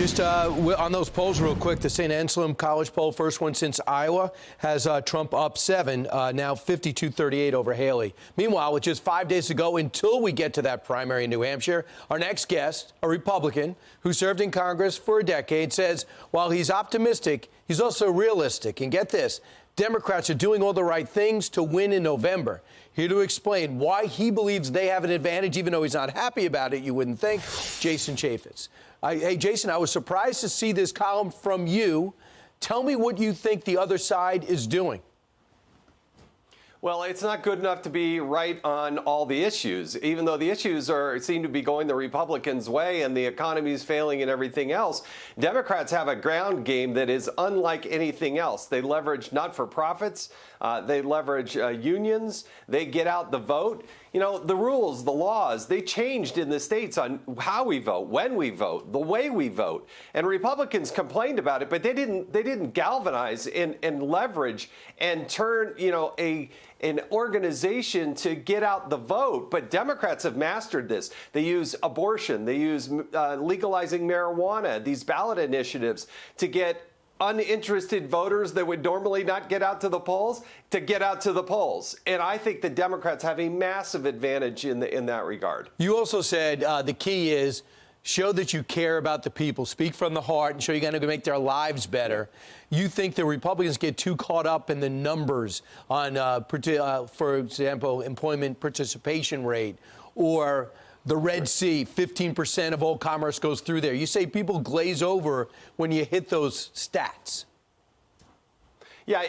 Just on those polls real quick, the St. Anselm College poll, first one since Iowa, has Trump up 7, now 52-38 over Haley. Meanwhile, with just 5 days to go until we get to that primary in New Hampshire, our next guest, a Republican who served in Congress for a decade, says while he's optimistic, he's also realistic. And get this, Democrats are doing all the right things to win in November. Here to explain why he believes they have an advantage, even though he's not happy about it, you wouldn't think, Jason Chaffetz. Hey, Jason, I was surprised to see this column from you. Tell me what you think the other side is doing. Well, it's not good enough to be right on all the issues, even though the issues seem to be going the Republicans' way and the economy is failing and everything else. Democrats have a ground game that is unlike anything else. They leverage not-for-profits. They leverage unions. They get out the vote. You know, the rules, the laws, they changed in the states on how we vote, when we vote, the way we vote. And Republicans complained about it, but they didn't galvanize and leverage and turn, you know, an organization to get out the vote. But Democrats have mastered this. They use abortion. They use legalizing marijuana, these ballot initiatives to get uninterested voters that would normally not get out to the polls to get out to the polls. And I think the Democrats have a massive advantage in that regard. You also said the key is show that you care about the people, speak from the heart, and show you're going to make their lives better. You think the Republicans get too caught up in the numbers on, for example, employment participation rate or the Red Sea, 15% of all commerce goes through there. You say people glaze over when you hit those stats. Yeah,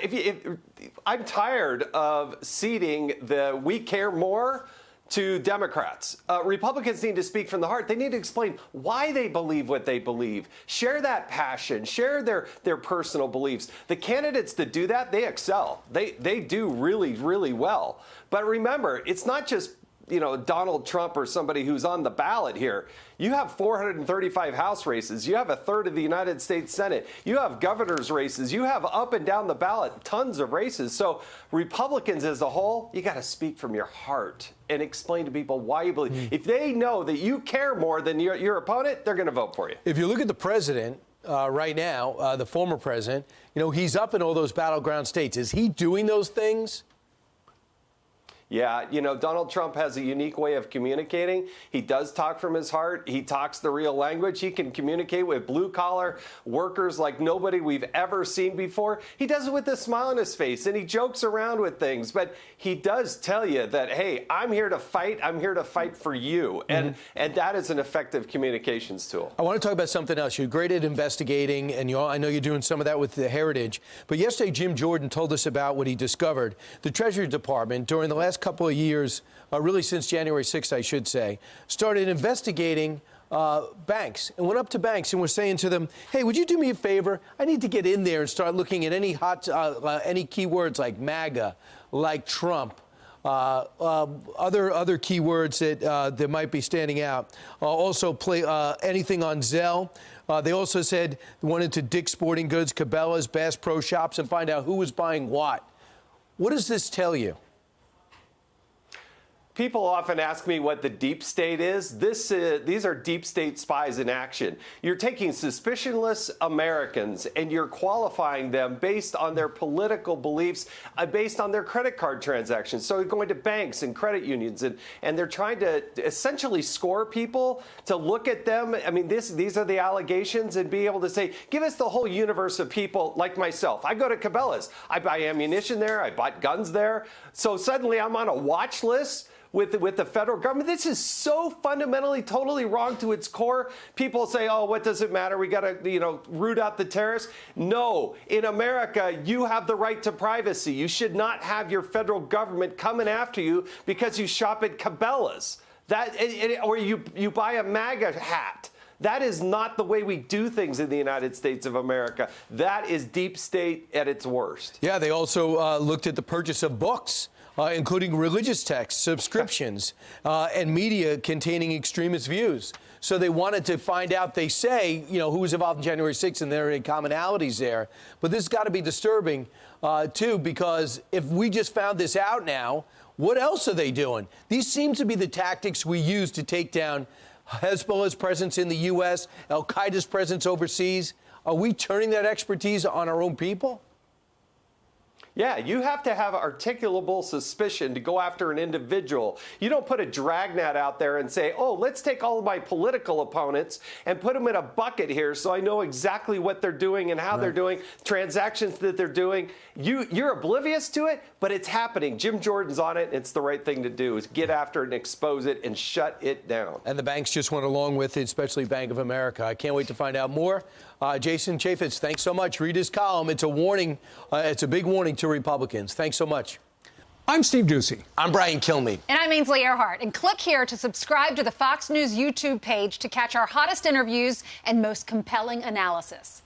I'm tired of ceding the we care more to Democrats. Republicans need to speak from the heart. They need to explain why they believe what they believe. Share that passion. Share their personal beliefs. The candidates that do that, they excel. They do really, really well. But remember, it's not just Donald Trump or somebody who's on the ballot here. You have 435 House races. You have a third of the United States Senate. You have governor's races. You have up and down the ballot tons of races. So Republicans as a whole, you got to speak from your heart and explain to people why you believe. If they know that you care more than your opponent, they're going to vote for you. If you look at the president right now, the former president, he's up in all those battleground states. Is he doing those things? Yeah, Donald Trump has a unique way of communicating. He does talk from his heart. He talks the real language. He can communicate with blue-collar workers like nobody we've ever seen before. He does it with a smile on his face, and he jokes around with things. But he does tell you that, hey, I'm here to fight. I'm here to fight for you. And that is an effective communications tool. I want to talk about something else. You're great at investigating, and I know you're doing some of that with the Heritage. But yesterday, Jim Jordan told us about what he discovered. The Treasury Department, during the last couple of years, really since January 6th, I should say, started investigating banks and went up to banks and was saying to them, hey, would you do me a favor? I need to get in there and start looking at any any keywords like MAGA, like Trump, other keywords that might be standing out. Also play anything on Zelle. They also said they wanted to Dick's Sporting Goods, Cabela's, Bass Pro Shops, and find out who was buying what. What does this tell you? People often ask me what the deep state is. These are deep state spies in action. You're taking suspicionless Americans and you're qualifying them based on their political beliefs, based on their credit card transactions. So you're going to banks and credit unions and they're trying to essentially score people to look at them. I mean, these are the allegations and be able to say, give us the whole universe of people like myself. I go to Cabela's. I buy ammunition there. I bought guns there. So suddenly I'm on a watch list with the federal government. This is so fundamentally, totally wrong to its core. People say, oh, what does it matter? We got to, root out the terrorists. No, in America, you have the right to privacy. You should not have your federal government coming after you because you shop at Cabela's. Or you buy a MAGA hat. That is not the way we do things in the United States of America. That is deep state at its worst. Yeah, they also looked at the purchase of books, including religious texts, subscriptions, and media containing extremist views. So they wanted to find out, they say, who was involved in January 6th, and there are commonalities there. But this has got to be disturbing, too, because if we just found this out now, what else are they doing? These seem to be the tactics we use to take down Hezbollah's presence in the U.S., al-Qaeda's presence overseas. Are we turning that expertise on our own people? Yeah, you have to have articulable suspicion to go after an individual. You don't put a dragnet out there and say, oh, let's take all of my political opponents and put them in a bucket here so I know exactly what they're doing and how they're doing, transactions that they're doing. You're oblivious to it, but it's happening. Jim Jordan's on it, and it's the right thing to do, is get after it and expose it and shut it down. And the banks just went along with it, especially Bank of America. I can't wait to find out more. Jason Chaffetz, thanks so much. Read his column. It's a warning. It's a big warning to Republicans. Thanks so much. I'm Steve Doocy. I'm Brian Kilmeade. And I'm Ainsley Earhart. And click here to subscribe to the Fox News YouTube page to catch our hottest interviews and most compelling analysis.